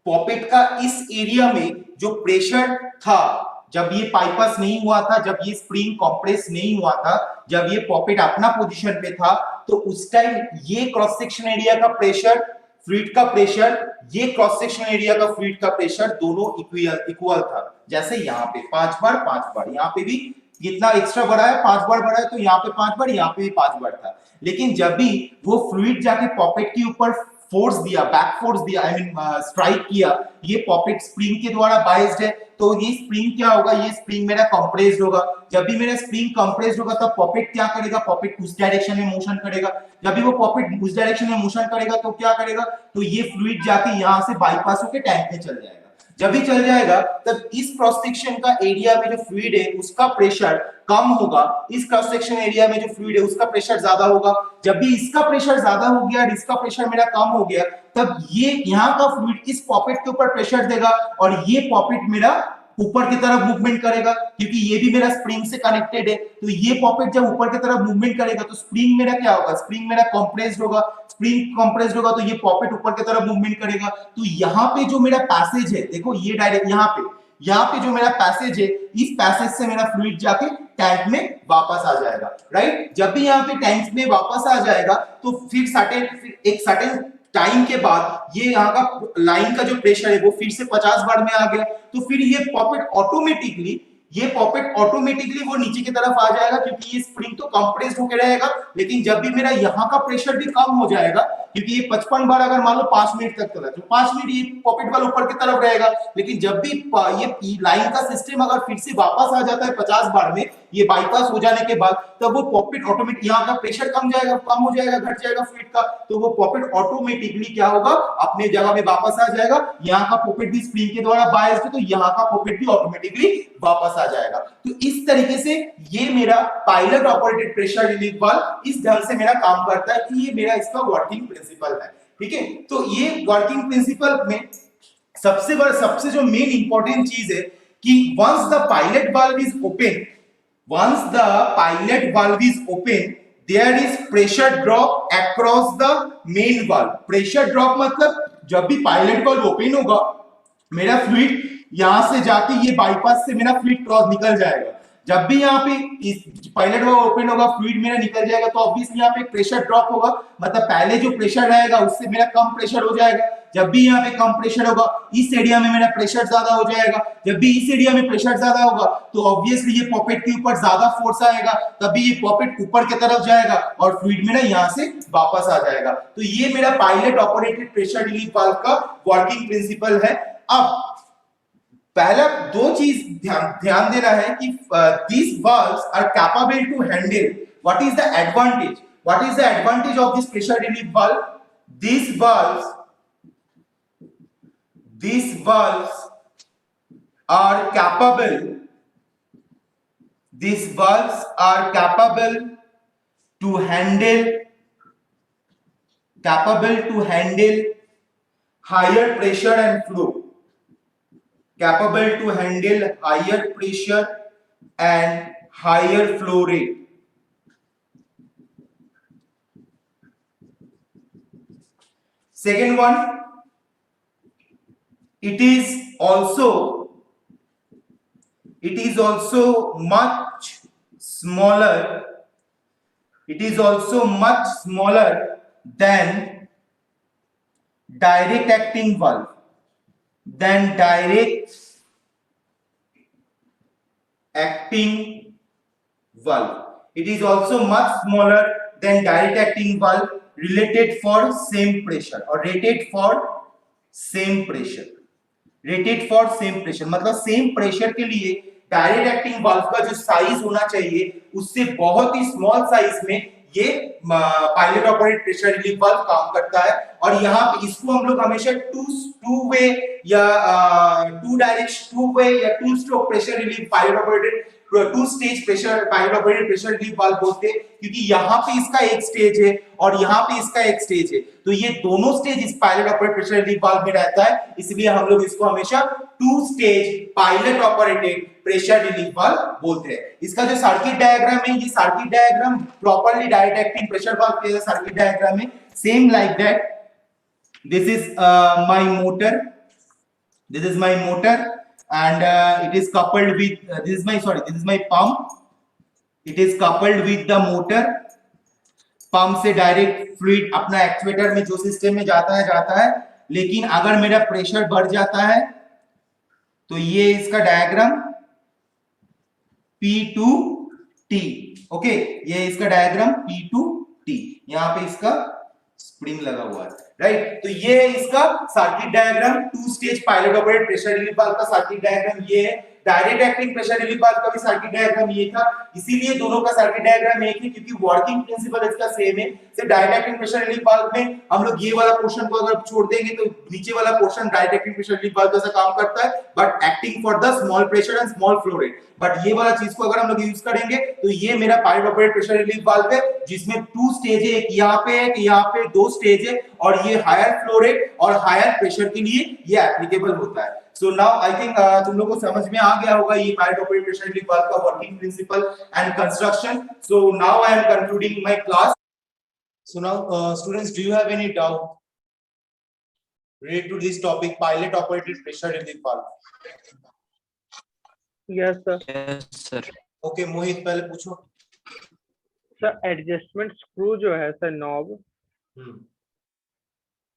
पॉकेट का इस एरिया में जो प्रेशर था, जब ये बाईपास नहीं हुआ था, जब ये स्प्रिंग कंप्रेस नहीं हुआ था, जब ये पॉकेट अपना पोजीशन पे था, तो उस टाइम ये क्रॉस सेक्शन एरिया का प्रेशर, फ्लूइड का प्रेशर, ये क्रॉस सेक्शन एरिया का फ्लूइड का प्रेशर दोनों इक्वल था। जैसे यहाँ पे 5 बार, यहाँ पे भी कितना एक्स्ट्रा बढ़ा है, 5 बार बढ़ा है, तो यहाँ पे 5 बार, यहाँ पे भी 5 बार था। लेकिन जब भी वो फ्लूइड जाके पॉकेट के ऊपर फोर्स दिया, बैक फोर्स दिया, आई मीन स्ट्राइक किया, ये पॉकेट स्प्रिंग के द्वारा बाइस्ड है, तो ये स्प्रिंग क्या होगा, ये स्प्रिंग मेरा कंप्रेस्ड होगा। जब भी मेरा स्प्रिंग कंप्रेस्ड होगा तब पॉकेट क्या करेगा, पॉकेट उस डायरेक्शन में मोशन करेगा। जब भी वो पॉकेट उस डायरेक्शन में मोशन करेगा तो क्या करेगा, तो ये फ्लूइड जाके यहां से बाईपास होकर टैंक में चल जाएगा। जब भी चल जाएगा तब इस क्रॉस सेक्शन का एरिया में जो फ्लूइड है उसका प्रेशर कम होगा, इस क्रॉस सेक्शन एरिया में जो फ्लूइड है उसका प्रेशर ज्यादा होगा। जब भी इसका प्रेशर ज्यादा हो गया और इसका प्रेशर मेरा कम हो गया तब ये यहाँ का फ्लूइड इस पॉकेट के ऊपर प्रेशर देगा और ये पॉकेट मेरा ऊपर की तरफ मूवमेंट करेगा, क्योंकि ये भी मेरा स्प्रिंग से कनेक्टेड है। तो ये पॉकेट जब ऊपर की तरफ मूवमेंट करेगा तो स्प्रिंग मेरा क्या होगा, स्प्रिंग मेरा कंप्रेस्ड होगा, स्प्रिंग कंप्रेस्ड होगा तो ये पॉकेट ऊपर की तरफ मूवमेंट करेगा। तो यहाँ पे जो मेरा पैसेज है, देखो ये डायरेक्ट यहाँ पे जो मेरा पैसेज है, इस पैसेज से मेरा फ्लूइड जाके टैंक में वापस आ जाएगा, राइट। जब भी यहाँ पे टैंक में वापस आ जाएगा तो फिर एक सर्टेन टाइम के बाद ये यहाँ का लाइन का जो प्रेशर है वो फिर से 50 बार में आ गया, तो फिर ये पॉकेट ऑटोमेटिकली वो नीचे की तरफ आ जाएगा, क्योंकि ये स्प्रिंग तो कंप्रेस्ड होकर रहेगा। लेकिन जब भी मेरा यहाँ का प्रेशर भी कम हो जाएगा, क्योंकि ये 55 बार अगर मान लो 5 मिनट तक चला तो 5 मिनट ये पॉकेट वाला ऊपर की तरफ रहेगा। लेकिन जब भी ये लाइन का सिस्टम अगर फिर से वापस आ जाता है 50 बार में, ये बाईपास हो जाने के बाद, तब वो पॉकेट ऑटोमेटिक यहाँ का प्रेशर कम हो जाएगा, घट जाएगा फ्लूइड का, तो वो पॉकेट ऑटोमेटिकली क्या होगा, अपने जगह में वापस आ जाएगा। यहाँ का पॉकेट भी स्प्रिंग के द्वारा बायस्ड है तो यहाँ का पॉकेट भी ऑटोमेटिकली वापस आ जाएगा। तो इस तरीके से ये मेरा pilot operated pressure relief valve इस ढंग से मेरा काम करता है कि ये मेरा इसका वर्किंग प्रिंसिपल है, ठीक है। तो ये वर्किंग प्रिंसिपल में सबसे जो मेन इंपॉर्टेंट चीज है कि once the pilot valve is open, there is pressure drop across the main valve. Pressure drop मतलब जब भी पायलट वाल्व ओपन होगा मेरा फ्लूइड यहां से जाके ये बाईपास से मेरा फ्लूइड क्रॉस निकल जाएगा। जब भी यहाँ पे इस पायलट वाल्व ओपन होगा फ्लूइड मेरा निकल जाएगा तो ऑब्वियसली यहाँ पे प्रेशर ड्रॉप होगा, मतलब पहले जो प्रेशर रहेगा उससे मेरा कम प्रेशर हो जाएगा। जब भी यहाँ पे कम प्रेशर होगा इस एरिया में मेरा प्रेशर ज्यादा हो जाएगा। जब भी इस एरिया में प्रेशर ज्यादा होगा तो ऑब्वियसली ये पॉकेट के ऊपर ज्यादा फोर्स आएगा, तभी ये पॉकेट ऊपर की तरफ जाएगा और फ्लूइड मेरा यहाँ से वापस आ जाएगा। तो ये मेरा pilot operated pressure relief valve का वर्किंग प्रिंसिपल है। अब पहला दो चीज ध्यान देना है कि these valves are capable to handle what is the advantage of this pressure relief valve. These valves are capable to handle higher pressure and flow. Capable to handle higher pressure and higher flow rate. Second one, it is also much smaller. It is also much smaller than direct acting valve. Direct acting valve. It is also much smaller than direct acting valve. related for same pressure और rated for same pressure. Rated for same pressure मतलब same pressure के लिए direct acting valve का जो size होना चाहिए उससे बहुत ही स्मॉल साइज में ये pilot operated pressure relief valve काम करता है। और यहाँ पे इसको हम लोग हमेशा टू वे या टू वे या two stroke pressure relief pilot operated two stage pressure pilot operated pressure relief valve बोलते हैं, क्योंकि यहाँ पे इसका एक स्टेज है और यहाँ पे इसका एक स्टेज है, तो ये दोनों स्टेज इस pilot operated pressure relief valve में रहता है, इसलिए हम लोग इसको हमेशा two stage pilot operated pressure relief valve बोलते हैं। इसका जो सर्किट डायग्राम है, ये circuit diagram properly direct acting pressure valve के सर्किट डायग्राम है, same like that. This is my motor, this is my motor and it is coupled with this is my pump, it is coupled with the motor। Pump से direct fluid अपना actuator में जो system में जाता है, लेकिन अगर मेरा प्रेशर बढ़ जाता है तो ये इसका डायग्राम P2T, ओके, ये इसका डायग्राम P2T, यहाँ पे इसका स्प्रिंग लगा हुआ है, राइट। तो ये इसका circuit diagram, two stage pilot operated pressure relief valve का सर्किट डायग्राम ये है। Direct acting pressure relief valve का भी सर्किट डायग्राम ये था, इसीलिए दोनों का सर्किट डायग्राम एक ही, क्योंकि वर्किंग प्रिंसिपल इसका सेम है। सिर्फ direct acting pressure relief valve में हम लोग ये वाला पोर्शन को अगर छोड़ देंगे तो नीचे वाला portion direct acting pressure relief valve जैसा काम करता है, but acting for the small pressure and small flow rate. But ये वाला चीज को अगर हम लोग यूज करेंगे तो ये मेरा pilot operated pressure relief valve है, जिसमें टू स्टेज है, एक यहाँ पे दो स्टेज है, और ये हायर फ्लो रेट और हायर प्रेशर के लिए ये एप्लीकेबल होता है। So now I think तुम लोगों को समझ में आ गया होगा ये pilot operated pressure relief valve का working principle and construction. So now I am concluding my class. So now students, do you have any doubt related to this topic, pilot operated pressure relief valve? Yes sir. Yes sir. Okay, मोहित पहले पूछो। Sir adjustment screw जो है sir knob,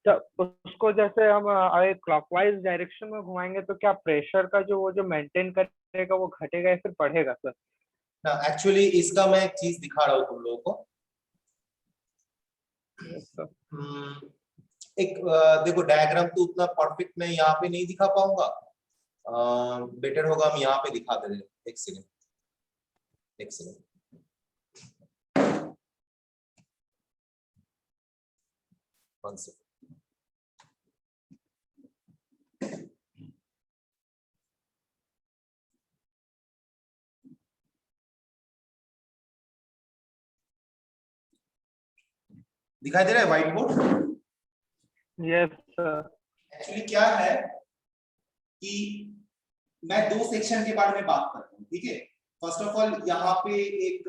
तो उसको जैसे हम clockwise direction में घुमाएंगे तो क्या प्रेशर का जो वो जो मेंटेन करेगा वो घटेगा या फिर बढ़ेगा सर? एक्चुअली इसका मैं एक चीज दिखा रहा हूँ तुम लोगों को। एक देखो डायग्राम तो उतना परफेक्ट मैं यहाँ पे नहीं दिखा पाऊंगा, बेटर होगा हम यहाँ पे दिखा दे। एक सेकेंड। One second. दिखाई दे रहा है white board? Yes sir. Actually क्या है कि मैं दो सेक्शन के बारे में बात करता हूँ, ठीक है। फर्स्ट ऑफ ऑल यहाँ पे एक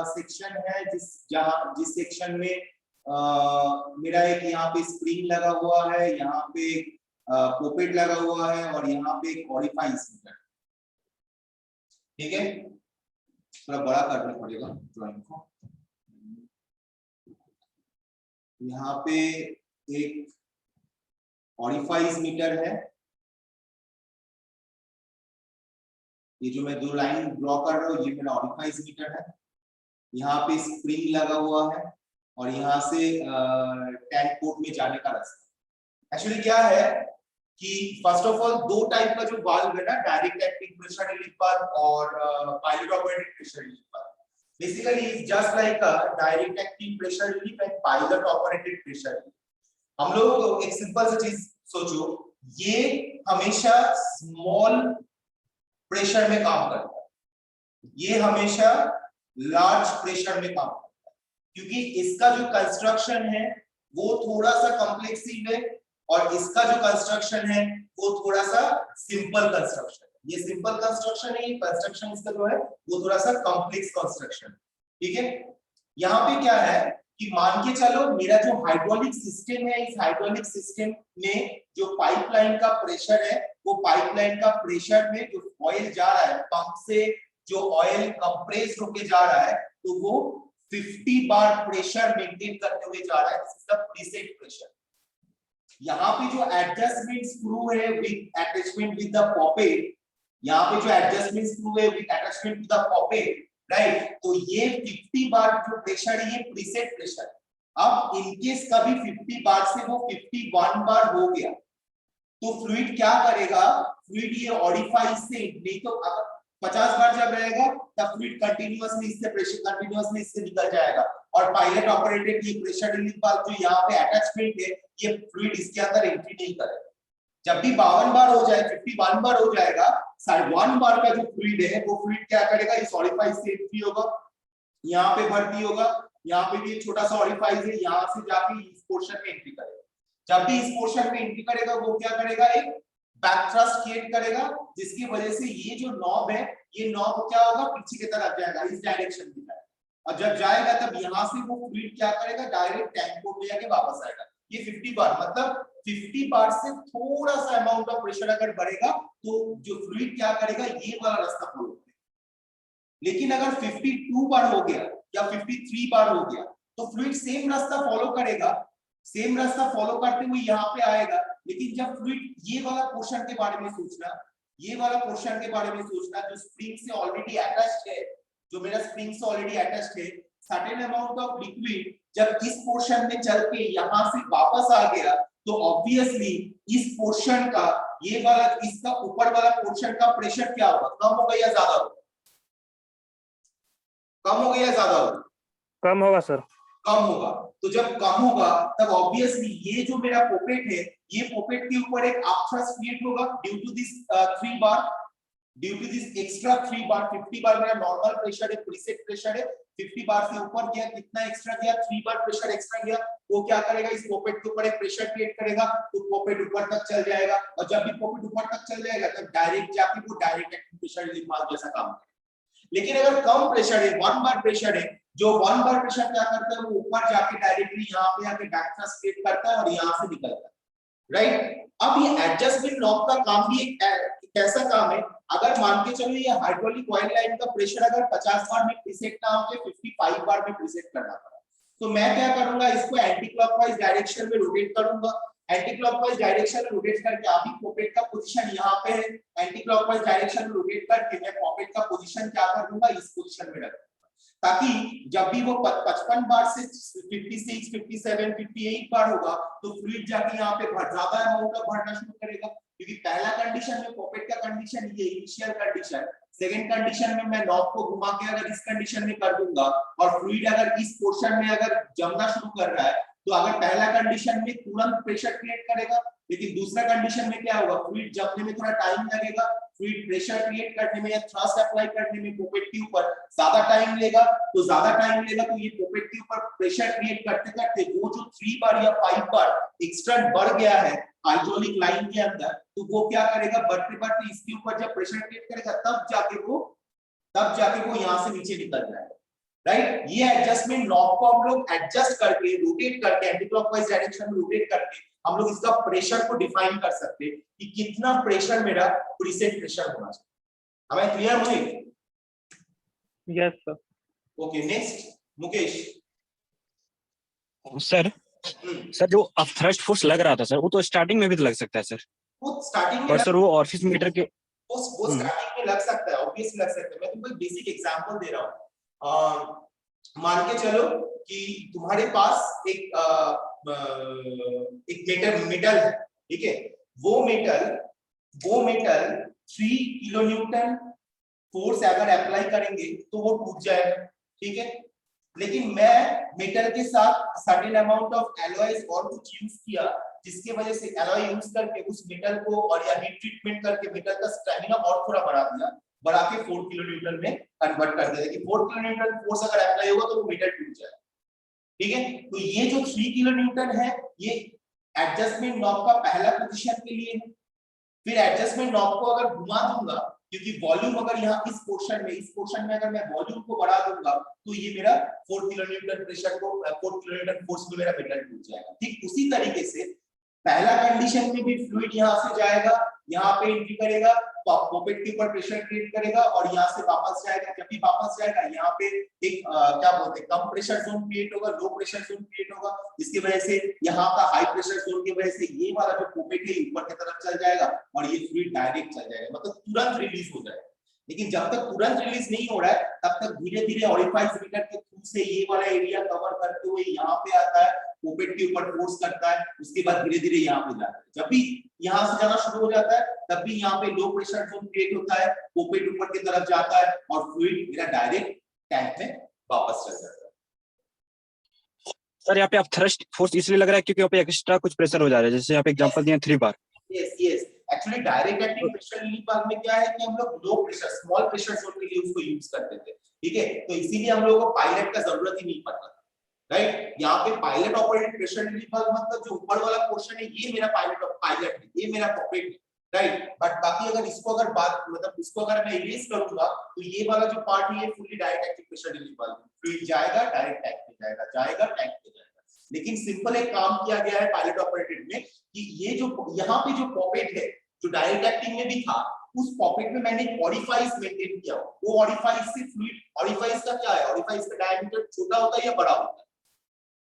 सेक्शन है जिस सेक्शन में मेरा एक यहाँ पे स्प्रिंग लगा हुआ है, यहाँ पे एक पोपेट लगा हुआ है और यहाँ पे एक ऑरिफाइस, ठीक है। थोड़ा बड़ा करना पड़ेगा ड्राइंग को। यहाँ पे एक ऑरिफाइस मीटर है, ये जो मैं दो लाइन ड्रॉ कर रहा हूँ ये मेरा ऑरिफाइस मीटर है। यहाँ पे स्प्रिंग लगा हुआ है और यहाँ से टैंक पोर्ट में जाने का रास्ता। एक्चुअली क्या है कि फर्स्ट ऑफ ऑल दो टाइप का जो वाल्व है ना, direct acting pressure relief valve और pilot operated pressure relief valve. Basically it's just like a direct acting pressure relief and pilot operated pressure relief. हम लोग एक सिंपल सी चीज सोचो, ये हमेशा स्मॉल प्रेशर में काम करता है, ये हमेशा लार्ज प्रेशर में काम करता है, क्योंकि इसका जो कंस्ट्रक्शन है वो थोड़ा सा कॉम्प्लेक्सिव है और इसका जो कंस्ट्रक्शन है वो थोड़ा सा सिंपल कंस्ट्रक्शन है। ये सिंपल कंस्ट्रक्शन है, ये कंस्ट्रक्शन इसका जो है वो थोड़ा सा कॉम्प्लेक्स कंस्ट्रक्शन, ठीक है। यहाँ पे क्या है कि मान के चलो मेरा जो हाइड्रोलिक सिस्टम है, इस हाइड्रोलिक सिस्टम में जो पाइपलाइन का प्रेशर है, वो पाइपलाइन का प्रेशर में जो ऑयल जा रहा है पंप से, जो ऑयल कंप्रेस होके जा रहा है, तो वो 50 बार प्रेशर मेंटेन करते हुए जा रहा है। This is the preset pressure. यहाँ पे जो एडजस्टमेंट स्क्रू है with attachment with the poppet, यहाँ पे जो एडजस्टमेंट स्क्रू है with attachment with the poppet, right, तो ये 50 बार जो प्रेशर है ये प्रीसेट प्रेशर है। अब इनकेस कभी 50 बार से वो 51 बार हो गया तो फ्लूइड क्या करेगा, फ्लूइड ये ऑडिफाइस से, नहीं तो अगर 50 बार जब रहेगा तब फ्लूइड कंटिन्यूअसली इससे प्रेशर कंटिन्यूअसली इससे निकल जाएगा और पायलट ऑपरेटेड ये प्रेशर रिलीफ वाल्व जो यहाँ पे अटैचमेंट है ये फ्लूइड इसके अंदर एंट्री नहीं करेगा। जब भी 52 बार हो जाए, 51 बार हो जाएगा, 1 बार का जो फ्लूइड है वो फ्लूइड क्या करेगा, इस ऑडिफाइस से एंट्री होगा, यहाँ पे भर्ती होगा, यहाँ पे भी एक छोटा सा ऑडिफाइस है, यहाँ से जाके इस पोर्शन में एंट्री करेगा। जब भी इस पोर्शन में एंट्री करेगा वो क्या करेगा, एक बैक थ्रस्ट क्रिएट करेगा जिसकी वजह से ये जो नॉब है ये नॉब क्या होगा, पीछे की तरफ जाएगा, इस डायरेक्शन में जाएगा और जब जाएगा तब यहाँ से वो फ्लूइड क्या करेगा, डायरेक्ट टैंक को ले जाके वापस आएगा। ये 50 बार मतलब 50 बार से थोड़ा सा अमाउंट ऑफ प्रेशर अगर बढ़ेगा तो जो फ्लूइड क्या करेगा, ये वाला रास्ता फॉलो करेगा। लेकिन अगर 52 बार हो गया या 53 बार हो गया तो फ्लूइड सेम रास्ता फॉलो करेगा, सेम रास्ता फॉलो करते हुए यहाँ पे आएगा। लेकिन जब फ्लूइड ये वाला पोर्शन के बारे में सोचना, ये वाला पोर्शन के बारे में सोचना जो स्प्रिंग से ऑलरेडी अटैच्ड है, जो मेरा स्प्रिंग से ऑलरेडी अटैच्ड है, सर्टेन अमाउंट ऑफ लिक्विड जब इस पोर्शन में चल के यहाँ से वापस आ गया तो ऑब्वियसली इस पोर्शन का, ये वाला इसका ऊपर वाला पोर्शन का प्रेशर क्या होगा, कम होगा या ज्यादा होगा, कम होगा या ज्यादा होगा, कम होगा सर, कम होगा। तो जब कम होगा तब ऑब्वियसली ये जो मेरा पोपेट है, ये पोपेट के ऊपर एक अपथ्रस्ट क्रिएट होगा due to this 3 bar, due to this extra 3 bar. 50 bar मेरा नॉर्मल प्रेशर है, प्रीसेट प्रेशर है, 50 बार से ऊपर गया, कितना एक्स्ट्रा गया, 3 बार प्रेशर एक्स्ट्रा गया, वो क्या करेगा, इस पोपेट के ऊपर एक प्रेशर क्रिएट करेगा तो पोपेट ऊपर तक चल जाएगा और जब भी पोपेट ऊपर तक चल जाएगा तब डायरेक्ट जाके वो direct active pressure relief valve जैसा काम करेगा। लेकिन अगर कम प्रेशर है, 1 बार प्रेशर है, जो 1 बार प्रेशर क्या करता है, वो ऊपर जाके डायरेक्टली यहाँ पे आके बैक थ्रस्ट क्रिएट करता है और यहाँ से निकलता है, राइट। अब ये एडजस्टमेंट नॉब का काम भी एक कैसा काम है, अगर मान के चलो ये हाइड्रोलिक कॉइल लाइन का प्रेशर अगर 50 बार में प्रीसेट ना होके 55 बार में प्रीसेट करना पड़ा, तो मैं क्या करूंगा, इसको एंटी क्लॉकवाइज डायरेक्शन में रोटेट करूंगा। एंटी क्लॉकवाइज डायरेक्शन में रोटेट करके अभी पॉकेट का पोजीशन यहाँ पे है, एंटी क्लॉकवाइज डायरेक्शन में रोटेट करके मैं पॉकेट का पोजीशन क्या कर दूंगा, इस पोजीशन में रख दूंगा, ताकि जब भी वो 55 बार से 56, 57, 58 बार होगा तो फ्लूइड जाके यहाँ पे ज्यादा अमाउंट का भरना शुरू करेगा। क्योंकि पहला कंडीशन में पॉकेट का कंडीशन ये इनिशियल कंडीशन, सेकंड कंडीशन में मैं नॉब को घुमा के अगर इस कंडीशन में कर दूंगा और फ्लूइड अगर इस पोर्शन में अगर जमना शुरू कर रहा है तो अगर पहला कंडीशन में तुरंत प्रेशर क्रिएट करेगा, लेकिन दूसरा कंडीशन में क्या होगा, फ्लूइड जमने में थोड़ा टाइम लगेगा, फ्लूइड प्रेशर क्रिएट करने में या थ्रस्ट अप्लाई करने में पोपेट के ऊपर ज्यादा टाइम लेगा, तो ज्यादा टाइम लेगा तो ये पोपेट के ऊपर प्रेशर क्रिएट करते करते वो जो 3 बार या 5 बार एक्स्ट्रा बढ़ गया है हाइड्रोलिक लाइन के अंदर, तो वो क्या करेगा, बढ़ते बढ़ते इसके ऊपर जब प्रेशर क्रिएट करेगा तब जाके वो यहाँ से नीचे निकल जाएगा, राइट। ये एडजस्टमेंट नॉब को हम लोग एडजस्ट करके रोटेट करके एंटी क्लॉकवाइज डायरेक्शन में रोटेट करके हम लोग इसका प्रेशर को डिफाइन कर सकते हैं कि कितना प्रेशर मेरा प्रीसेट प्रेशर होना चाहिए। हमें क्लियर हुई? Yes sir. Okay, next Mukesh. Sir sir जो अब थ्रस्ट फोर्स लग रहा था सर, वो तो स्टार्टिंग में भी तो लग सकता है सर, वो स्टार्टिंग में और सर वो ऑफिस मीटर के वो स्टार्टिंग में लग सकता है, ऑब्वियसली लग सकता है। मैं तुमको एक बेसिक एग्जांपल दे रहा हूं। मान के चलो कि तुम्हारे पास एक मेटल है, ठीक है, वो मेटल 3 किलोन्यूटन फोर्स अगर अप्लाई करेंगे तो वो टूट जाएगा, ठीक है। लेकिन मैं मेटल के साथ सर्टेन अमाउंट ऑफ एलॉयज और कुछ यूज किया, जिसके वजह से एलॉय यूज करके उस मेटल को और या हीट ट्रीटमेंट करके मेटल का स्टैमिना और थोड़ा बढ़ा के 4 किलोन्यूटन में कन्वर्ट कर दिया कि 4 किलोन्यूटन फोर्स अगर अप्लाई होगा तो वो मेटल टूट जाएगा, ठीक है। तो ये जो 3 किलोन्यूटन है ये एडजस्टमेंट नॉब का पहला पोजीशन के लिए है। फिर एडजस्टमेंट नॉब को अगर घुमा दूंगा, क्योंकि वॉल्यूम अगर यहाँ इस पोर्शन में अगर मैं वॉल्यूम को बढ़ा दूंगा तो ये मेरा 4 किलोन्यूटन प्रेशर को 4 किलोन्यूटन फोर्स में मेरा मेटल टूट जाएगा। ठीक उसी तरीके से पहला कंडीशन में भी फ्लूइड यहाँ से जाएगा, यहाँ पे एंट्री करेगा, पॉकेट के ऊपर प्रेशर क्रिएट करेगा और यहाँ से वापस जाएगा। जब भी वापस जाएगा यहाँ पे एक क्या बोलते हैं कम प्रेशर जोन क्रिएट होगा, लो प्रेशर जोन क्रिएट होगा, जिसकी वजह से यहाँ का हाई प्रेशर जोन की वजह से ये वाला जो पॉकेट है ऊपर की तरफ चल जाएगा और ये फ्लूइड डायरेक्ट चल जाएगा, मतलब तुरंत रिलीज हो जाएगा। लेकिन जब तक तुरंत रिलीज नहीं हो रहा है तब तक धीरे धीरे ऑरिफाइस मीटर के थ्रू से ये वाला एरिया कवर करते हुए यहाँ पे आता है, पोपेट के ऊपर फोर्स करता है, उसके बाद धीरे धीरे यहाँ पे जाता है। जब भी यहाँ से जाना शुरू हो जाता है तब भी यहाँ पे लो प्रेशर जोन क्रिएट होता है, पोपेट ऊपर की तरफ जाता है और फ्लूइड मेरा डायरेक्ट टैंक में वापस चल जाता है। सर यहाँ पे आप थ्रस्ट फोर्स इसलिए लग रहा है क्योंकि यहाँ पे एक्स्ट्रा कुछ प्रेशर हो जा रहा है, जैसे यहाँ पे एग्जांपल दिए 3 बार। Yes yes, actually direct acting pressure relief valve में क्या है कि हम लोग low pressure small pressure zone के लिए उसको यूज करते थे, ठीक है, तो इसीलिए हम लोगों को पायलट का जरूरत ही नहीं पड़ता, राइट। यहाँ पे pilot operated pressure relief valve मतलब जो ऊपर वाला पोर्शन है ये मेरा पायलट है, ये मेरा पॉकेट है, राइट। बट बाकी अगर इसको अगर बात मतलब इसको अगर मैं इरेज करूंगा तो ये वाला जो पार्ट है ये fully direct active pressure relief valve, fluid जाएगा डायरेक्ट टैंक में जाएगा, जाएगा टैंक में जाएगा। लेकिन सिंपल एक काम किया गया है पायलट ऑपरेटेड में कि ये जो यहाँ पे जो पॉकेट है जो डायरेक्ट एक्टिंग में भी था उस पॉकेट में मैंने ऑरिफाइस मेंटेन किया, वो ऑरिफाइस से फ्लूइड, ऑरिफाइस का क्या है, ऑरिफाइस का डायमीटर छोटा होता है या बड़ा होता है,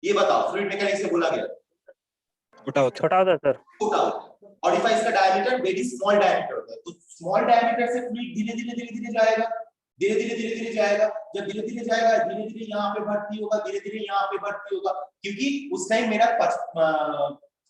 ये बताओ, फ्लूइड मैकेनिक्स से बोला गया छोटा होता छोटा होता है सर। छोटा होता है, ऑरिफाइस का डायमीटर वेरी स्मॉल डायमीटर होता है, तो स्मॉल डायमीटर से फ्लूइड धीरे धीरे जाएगा, धीरे धीरे जाएगा, जब धीरे धीरे जाएगा धीरे धीरे यहाँ पे भर्ती होगा, धीरे धीरे यहाँ पे भर्ती होगा, क्योंकि उस टाइम मेरा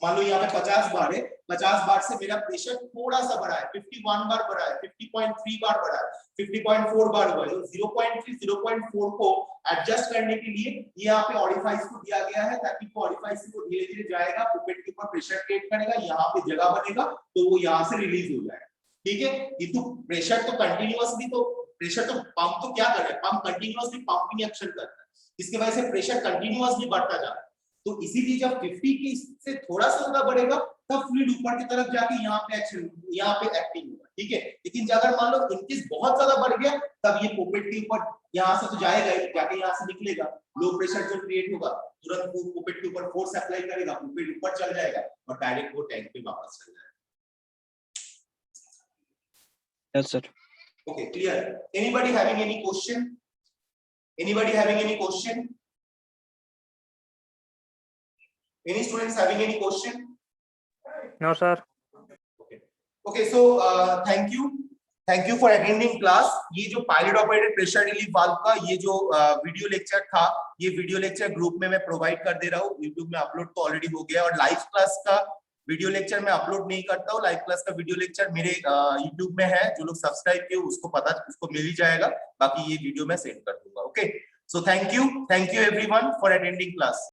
मान लो यहाँ पे 50 बार है, 50 बार से मेरा प्रेशर थोड़ा सा बढ़ा है, 51 बार बढ़ा है, 50.3 बार बढ़ा है, 50.4 बार हुआ है, तो 0.3 0.4 को एडजस्ट करने के लिए ये यहाँ पे ऑरिफाइस को दिया गया है ताकि वो ऑरिफाइस को धीरे धीरे जाएगा, पोपेट के ऊपर प्रेशर क्रिएट करेगा, यहाँ पे जगह बनेगा तो वो यहाँ से रिलीज हो जाएगा, ठीक है। ये तो प्रेशर तो कंटिन्यूअसली, तो प्रेशर तो पंप तो क्या कर रहा है, पंप कंटिन्यूअसली पंपिंग एक्शन कर रहा है, इसकी वजह से प्रेशर कंटिन्यूअसली बढ़ता जा रहा है, तो इसीलिए जब 50 की से थोड़ा सा ज्यादा बढ़ेगा तब फ्लूइड ऊपर की तरफ जाके यहाँ पे एक्शन, यहाँ पे एक्टिंग होगा, ठीक है। लेकिन अगर मान लो इनकेस बहुत ज्यादा बढ़ गया तब ये पोपेट के ऊपर यहाँ से तो जाएगा, जाके यहाँ से निकलेगा, लो प्रेशर जो क्रिएट होगा तुरंत वो पोपेट के ऊपर फोर्स अप्लाई करेगा, पोपेट ऊपर चल जाएगा और डायरेक्ट वो टैंक पे वापस चल जाएगा। Yes sir. Okay, clear. Anybody having any question? Anybody having any question? Any students having any question? No sir. Okay. Okay, so thank you for attending class. ये जो pilot operated pressure relief valve का ये जो video lecture था, ये video lecture group में मैं provide कर दे रहा हूँ, YouTube में अपलोड तो ऑलरेडी हो गया, और लाइव क्लास का वीडियो लेक्चर मैं अपलोड नहीं करता हूँ, लाइव क्लास का वीडियो लेक्चर मेरे YouTube में है, जो लोग सब्सक्राइब किए उसको मिल ही जाएगा, बाकी ये वीडियो मैं सेंड कर दूंगा। Okay, so thank you everyone for attending class.